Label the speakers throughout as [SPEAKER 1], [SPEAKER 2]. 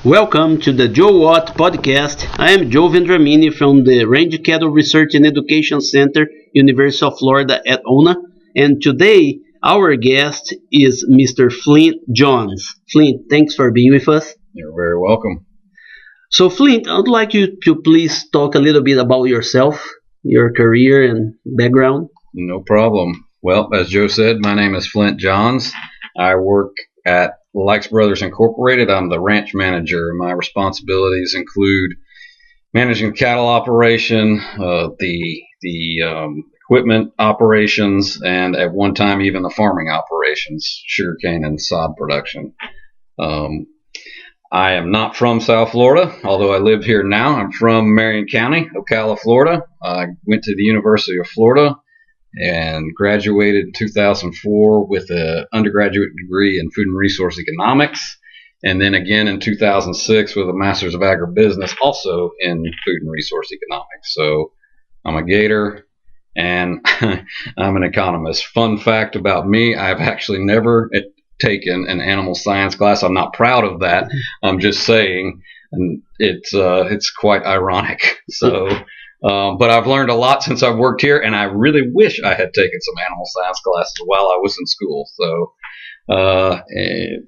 [SPEAKER 1] Welcome to the Joe Watt podcast. I am Joao Vendramini from the Range Cattle Research and Education Center, University of Florida at ONA. And today, our guest is Mr. Flint Johns. Flint, thanks for being with us.
[SPEAKER 2] You're very welcome.
[SPEAKER 1] So, Flint, I'd like you to please talk a little bit about yourself, your career and background.
[SPEAKER 2] No problem. Well, as Joe said, my name is Flint Johns. I work at Lykes Brothers Inc. I'm the ranch manager. My responsibilities include managing the cattle operation, the equipment operations, and at one time even the farming operations, sugarcane and sod production. I am not from South Florida, although I live here now. I'm from Marion County, Ocala, Florida. I went to the University of Florida and graduated in 2004 with an undergraduate degree in food and resource economics, and then again in 2006 with a master's of agribusiness, also in food and resource economics. So I'm a Gator, and I'm an economist. Fun fact about me, I've actually never taken an animal science class. I'm not proud of that. I'm just saying, and it's quite ironic. So. But I've learned a lot since I've worked here, and I really wish I had taken some animal science classes while I was in school. So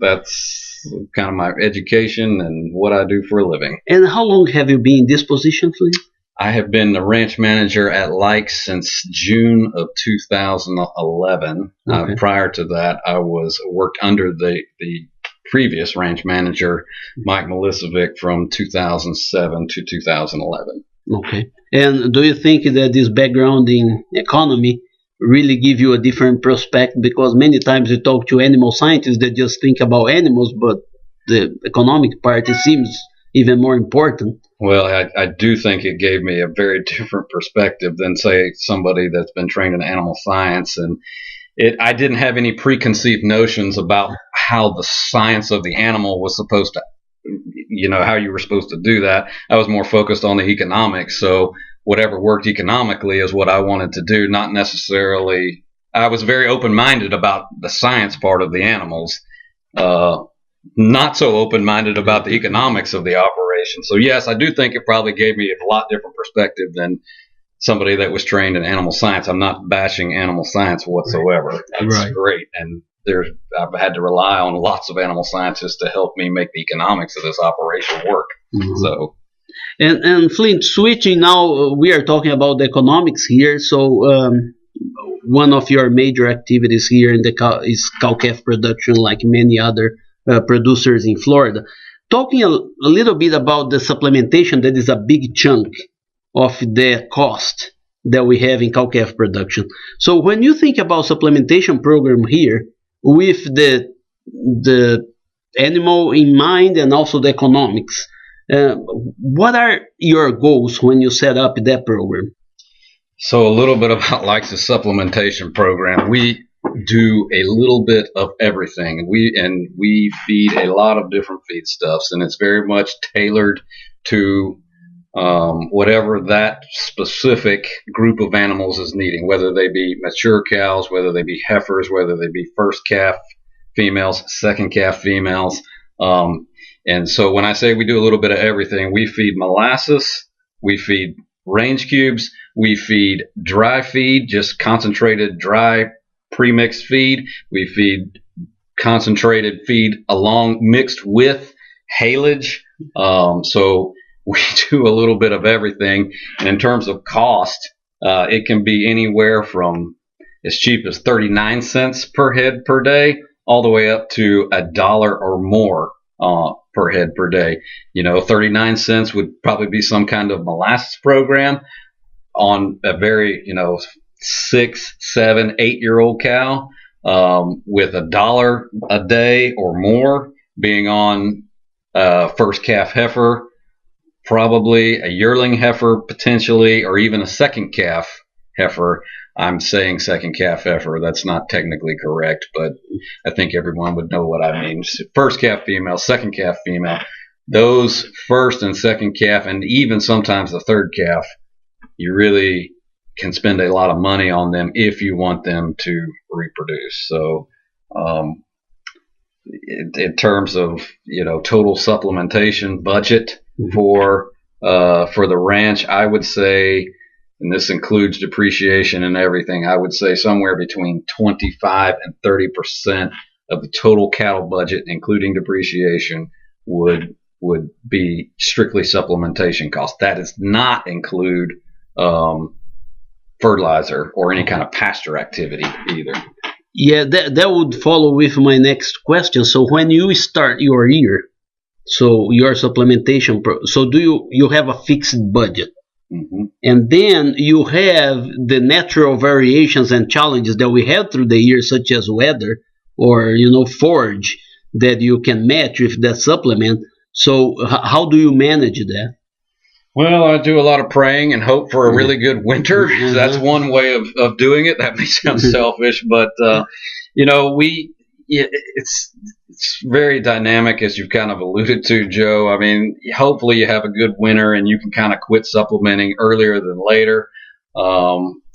[SPEAKER 2] that's kind of my education and what I do for a living.
[SPEAKER 1] And how long have you been in this position, Flint?
[SPEAKER 2] I have been the ranch manager at Lykes since June of 2011.
[SPEAKER 1] Okay.
[SPEAKER 2] Prior to that, I worked under the previous ranch manager, Mike Milicevic, from 2007 to 2011.
[SPEAKER 1] Okay. And do you think that this background in economy really give you a different prospect? Because many times you talk to animal scientists that just think about animals, but the economic part it seems even more important.
[SPEAKER 2] Well, I do think it gave me a very different perspective than, say, somebody that's been trained in animal science. And I didn't have any preconceived notions about how the science of the animal was supposed to, how you were supposed to do that. I was more focused on the economics. So whatever worked economically is what I wanted to do, not necessarily. I was very open-minded about the science part of the animals, not so open-minded about the economics of the operation. So yes, I do think it probably gave me a lot different perspective than somebody that was trained in animal science. I'm not bashing animal science whatsoever. That's
[SPEAKER 1] right.
[SPEAKER 2] Great. And I've had to rely on lots of animal scientists to help me make the economics of this operation work.
[SPEAKER 1] Mm-hmm.
[SPEAKER 2] So,
[SPEAKER 1] and Flint, switching now, we are talking about the economics here. So one of your major activities here in the is cow-calf production, like many other producers in Florida. Talking a little bit about the supplementation, that is a big chunk of the cost that we have in cow-calf production. So when you think about supplementation program here, with the animal in mind and also the economics, what are your goals when you set up that program?
[SPEAKER 2] So a little bit about Lykes' supplementation program. We do a little bit of everything. We feed a lot of different feedstuffs, and it's very much tailored to whatever that specific group of animals is needing, whether they be mature cows, whether they be heifers, whether they be first calf females, second calf females. And so when I say we do a little bit of everything, we feed molasses, we feed range cubes, we feed dry feed, just concentrated dry premixed feed. We feed concentrated feed mixed with haylage. So we do a little bit of everything. And in terms of cost, it can be anywhere from as cheap as 39 cents per head per day, all the way up to $1 or more per head per day. 39 cents would probably be some kind of molasses program on a very, 6, 7, 8-year-old cow, with $1 a day or more being on first calf heifer, probably a yearling heifer potentially, or even a second calf heifer. I'm saying second calf heifer. That's not technically correct, but I think everyone would know what I mean. First calf female, second calf female. Those first and second calf, and even sometimes the third calf, you really can spend a lot of money on them if you want them to reproduce. So in terms of total supplementation budget for the ranch, I would say, and this includes depreciation and everything, I would say somewhere between 25 and 30% of the total cattle budget, including depreciation, would be strictly supplementation costs. That does not include fertilizer or any kind of pasture activity either.
[SPEAKER 1] Yeah, that would follow with my next question. So when you start your year, so your supplementation, so do you have a fixed budget?
[SPEAKER 2] Mm-hmm.
[SPEAKER 1] And then you have the natural variations and challenges that we have through the year, such as weather or forage, that you can match with that supplement. So how do you manage that?
[SPEAKER 2] Well, I do a lot of praying and hope for a really good winter.
[SPEAKER 1] Mm-hmm.
[SPEAKER 2] So that's one way of doing it. That may sound selfish, but it's very dynamic, as you've kind of alluded to, Joe. I mean, hopefully you have a good winter and you can kind of quit supplementing earlier than later.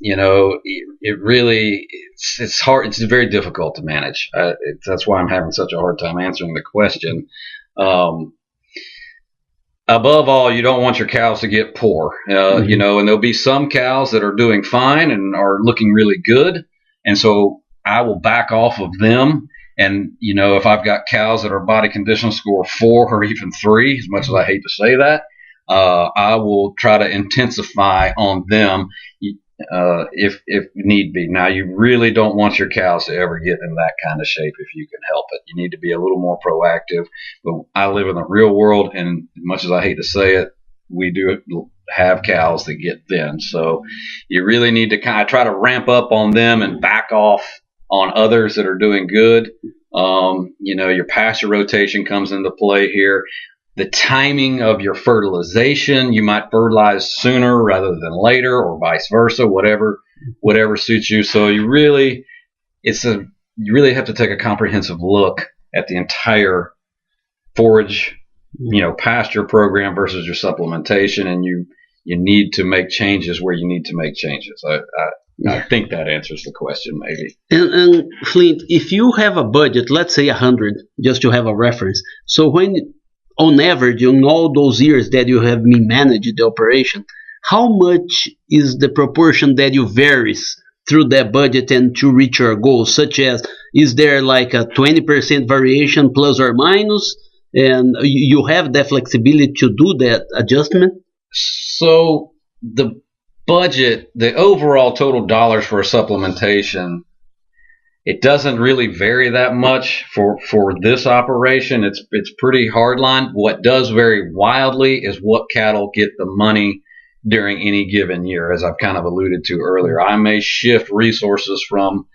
[SPEAKER 2] It really it's hard. It's very difficult to manage. That's why I'm having such a hard time answering the question. Above all, you don't want your cows to get poor, and there'll be some cows that are doing fine and are looking really good. And so I will back off of them. And, if I've got cows that are body condition score 4 or even 3, as much as I hate to say that, I will try to intensify on them if need be. Now, you really don't want your cows to ever get in that kind of shape if you can help it. You need to be a little more proactive. But I live in the real world, and as much as I hate to say it, we do have cows that get thin. So you really need to kind of try to ramp up on them and back off on others that are doing good. Your pasture rotation comes into play here. The timing of your fertilization, you might fertilize sooner rather than later, or vice versa, whatever suits you. So you really have to take a comprehensive look at the entire forage, pasture program versus your supplementation, and you need to make changes where you need to make changes. I think that answers the question, maybe.
[SPEAKER 1] And Flint, if you have a budget, let's say 100, just to have a reference. So when on average, in all those years that you have been managing the operation, how much is the proportion that you varies through that budget and to reach your goals? Such as, is there like a 20% variation plus or minus? And you have the flexibility to do that adjustment?
[SPEAKER 2] So the budget, the overall total dollars for a supplementation, it doesn't really vary that much for this operation. It's pretty hardline. What does vary wildly is what cattle get the money during any given year, as I've kind of alluded to earlier. I may shift resources from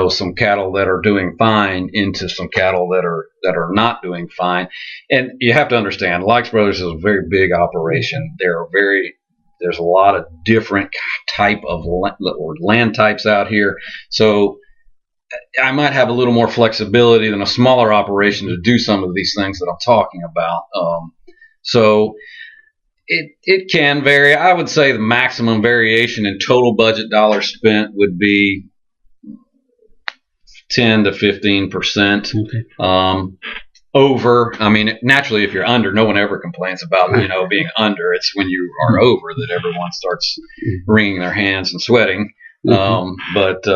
[SPEAKER 2] some cattle that are doing fine into some cattle that are not doing fine. And you have to understand, Lykes Brothers is a very big operation. There's a lot of different type of land types out here. So I might have a little more flexibility than a smaller operation to do some of these things that I'm talking about. So it can vary. I would say the maximum variation in total budget dollars spent would be 10 to 15%.
[SPEAKER 1] Okay.
[SPEAKER 2] Over, I mean, naturally, if you're under, no one ever complains about being under. It's when you are over that everyone starts wringing their hands and sweating. But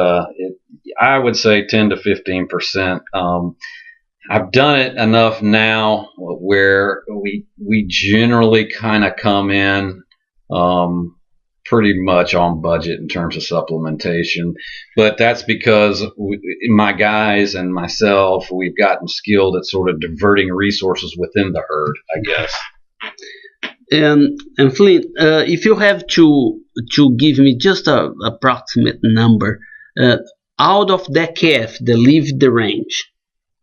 [SPEAKER 2] I would say 10 to 15%. I've done it enough now where we generally kind of come in pretty much on budget in terms of supplementation, but that's because my guys and myself, we've gotten skilled at sort of diverting resources within the herd, I guess.
[SPEAKER 1] And Flint, if you have to give me just a approximate number, out of that calf that leave the range,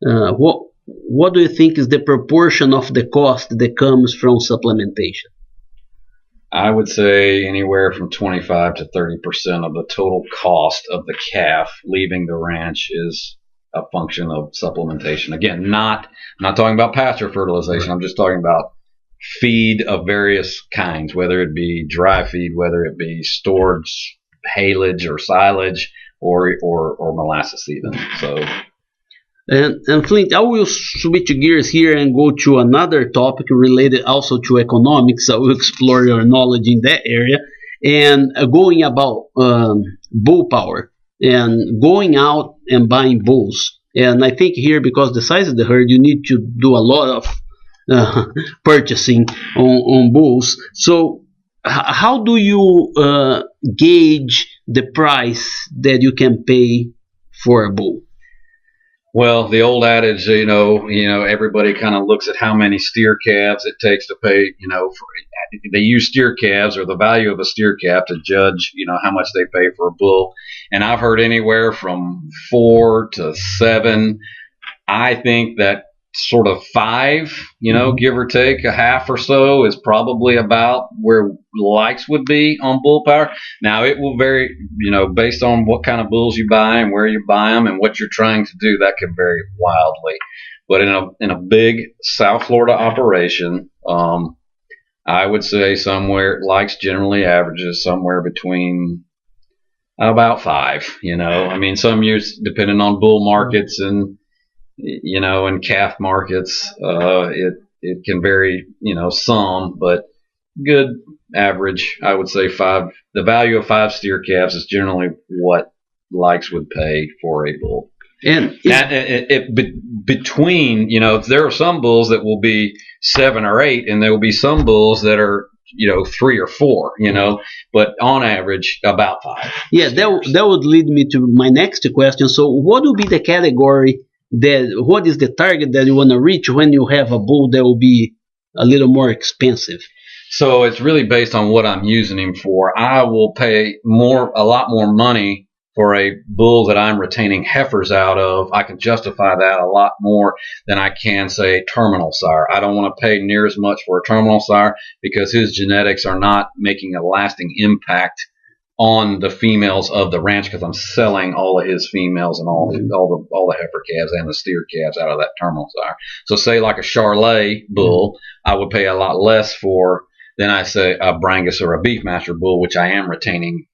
[SPEAKER 1] what do you think is the proportion of the cost that comes from supplementation?
[SPEAKER 2] I would say anywhere from 25 to 30% of the total cost of the calf leaving the ranch is a function of supplementation. Again, I'm not talking about pasture fertilization. I'm just talking about feed of various kinds, whether it be dry feed, whether it be stored haylage or silage, or molasses even. So
[SPEAKER 1] And Flint, I will switch gears here and go to another topic related also to economics. I will explore your knowledge in that area and going about bull power and going out and buying bulls. And I think here, because the size of the herd, you need to do a lot of purchasing on bulls. So, how do you gauge the price that you can pay for a bull?
[SPEAKER 2] Well, the old adage, everybody kind of looks at how many steer calves it takes to pay, they use steer calves or the value of a steer calf to judge, how much they pay for a bull. And I've heard anywhere from 4 to 7. I think that sort of 5, give or take a half or so is probably about where Lykes would be on bull power. Now it will vary, based on what kind of bulls you buy and where you buy them and what you're trying to do. That can vary wildly. But in a big South Florida operation, I would say somewhere Lykes generally averages somewhere between about 5. I mean, some years depending on bull markets and in calf markets, it can vary, some, but good average, I would say 5. The value of 5 steer calves is generally what Lykes would pay for a bull. And between, there are some bulls that will be 7 or 8, and there will be some bulls that are 3 or 4, but on average about 5.
[SPEAKER 1] Yeah, that would lead me to my next question. So, what would be the category? What is the target that you want to reach when you have a bull that will be a little more expensive?
[SPEAKER 2] So it's really based on what I'm using him for. I will pay a lot more money for a bull that I'm retaining heifers out of. I can justify that a lot more than I can, say, a terminal sire. I don't want to pay near as much for a terminal sire because his genetics are not making a lasting impact on the females of the ranch, because I'm selling all of his females and all the heifer calves and the steer calves out of that terminal sire. So say like a Charolais bull, I would pay a lot less for than I say a Brangus or a Beefmaster bull, which I am retaining.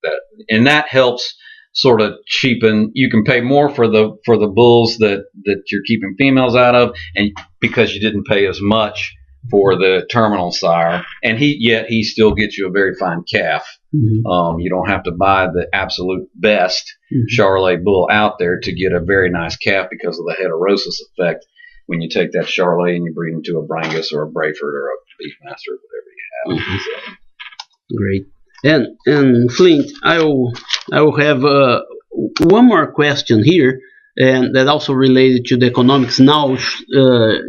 [SPEAKER 2] And that helps sort of cheapen. You can pay more for the bulls that you're keeping females out of, and because you didn't pay as much for the terminal sire, and he still gets you a very fine calf. Mm-hmm. You don't have to buy the absolute best Charolais bull out there to get a very nice calf because of the heterosis effect when you take that Charolais and you breed into a Brangus or a Brayford or a Beefmaster, whatever you have.
[SPEAKER 1] Mm-hmm. So. Great. And Flint, I will have one more question here, and that also related to the economics. Now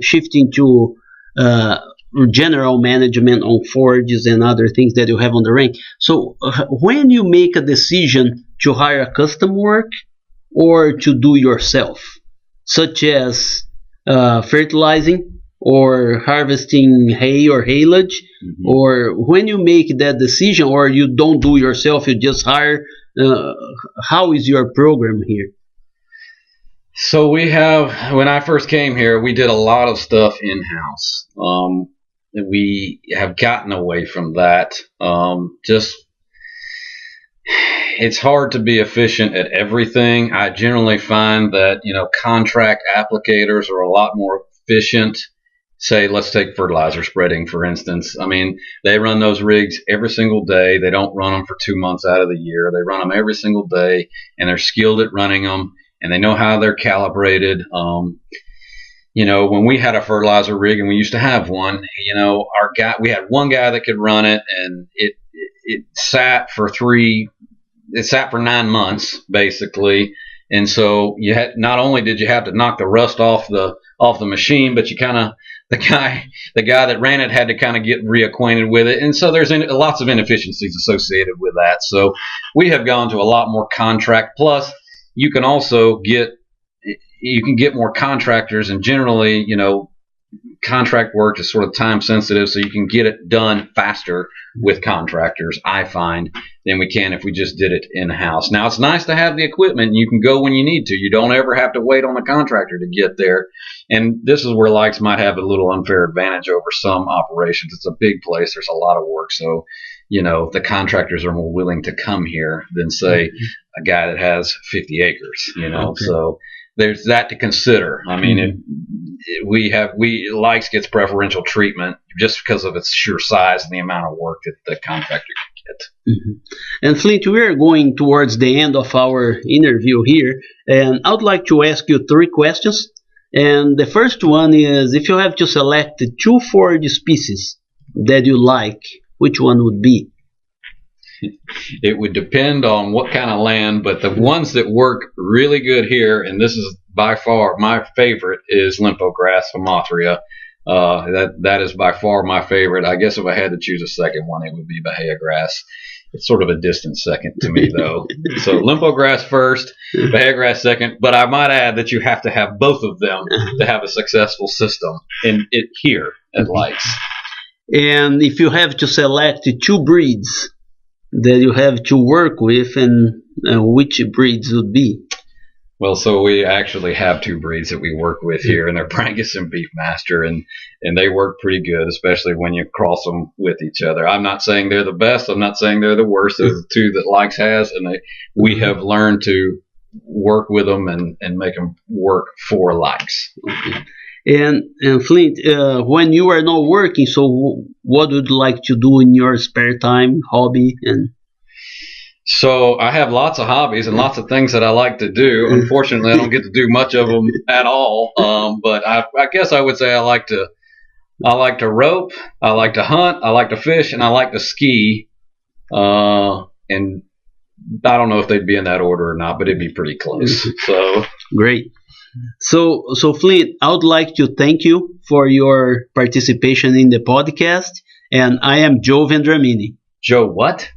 [SPEAKER 1] shifting to general management on forges and other things that you have on the rank. So when you make a decision to hire a custom work or to do yourself, such as fertilizing or harvesting hay or haylage, or when you make that decision, or you don't do yourself, you just hire, how is your program here?
[SPEAKER 2] So when I first came here, we did a lot of stuff in-house. We have gotten away from that. It's hard to be efficient at everything. I generally find that, contract applicators are a lot more efficient. Say, let's take fertilizer spreading, for instance. I mean, they run those rigs every single day. They don't run them for 2 months out of the year. They run them every single day, and they're skilled at running them, and they know how they're calibrated. When we had a fertilizer rig, and we used to have one, we had one guy that could run it, and it sat for 9 months, basically. And so not only did you have to knock the rust off the machine, but the guy that ran it had to kind of get reacquainted with it. And so there's lots of inefficiencies associated with that. So we have gone to a lot more contract. Plus, you can also get more contractors, and generally, contract work is sort of time sensitive, so you can get it done faster with contractors, I find, than we can if we just did it in-house. Now, it's nice to have the equipment, and you can go when you need to. You don't ever have to wait on the contractor to get there. And this is where Lykes might have a little unfair advantage over some operations. It's a big place. There's a lot of work. So, the contractors are more willing to come here than, say, a guy that has 50 acres, Okay. So there's that to consider. I mean, Lykes gets preferential treatment just because of its sheer size and the amount of work that the contractor can get.
[SPEAKER 1] And Flint, we are going towards the end of our interview here, and I would like to ask you 3 questions. And the first one is, if you have to select 2 forage species that you like, which one would be?
[SPEAKER 2] It would depend on what kind of land, but the ones that work really good here, and this is by far my favorite, is limpo grass, Hamothria. That is by far my favorite. I guess if I had to choose a second one, it would be Bahia grass. It's sort of a distant second to me, though. So limpo grass first, Bahia grass second. But I might add that you have to have both of them to have a successful system in it here at Lykes.
[SPEAKER 1] And if you have to select 2 breeds that you have to work with, and which breeds would be?
[SPEAKER 2] Well, so we actually have 2 breeds that we work with here, and they're Brangus and Beefmaster, and they work pretty good, especially when you cross them with each other. I'm not saying they're the best. I'm not saying they're the worst. They're the 2 that Lykes has, and we have learned to work with them and make them work for Lykes.
[SPEAKER 1] Okay. And Flint, when you are not working, so what would you like to do in your spare time, hobby?
[SPEAKER 2] So I have lots of hobbies and lots of things that I like to do. Unfortunately, I don't get to do much of them at all. But I guess I would say I like to rope, I like to hunt, I like to fish, and I like to ski. And I don't know if they'd be in that order or not, but it'd be pretty close. So
[SPEAKER 1] great. So Flint, I would like to thank you for your participation in the podcast. And I am Joao Vendramini.
[SPEAKER 2] Joe what?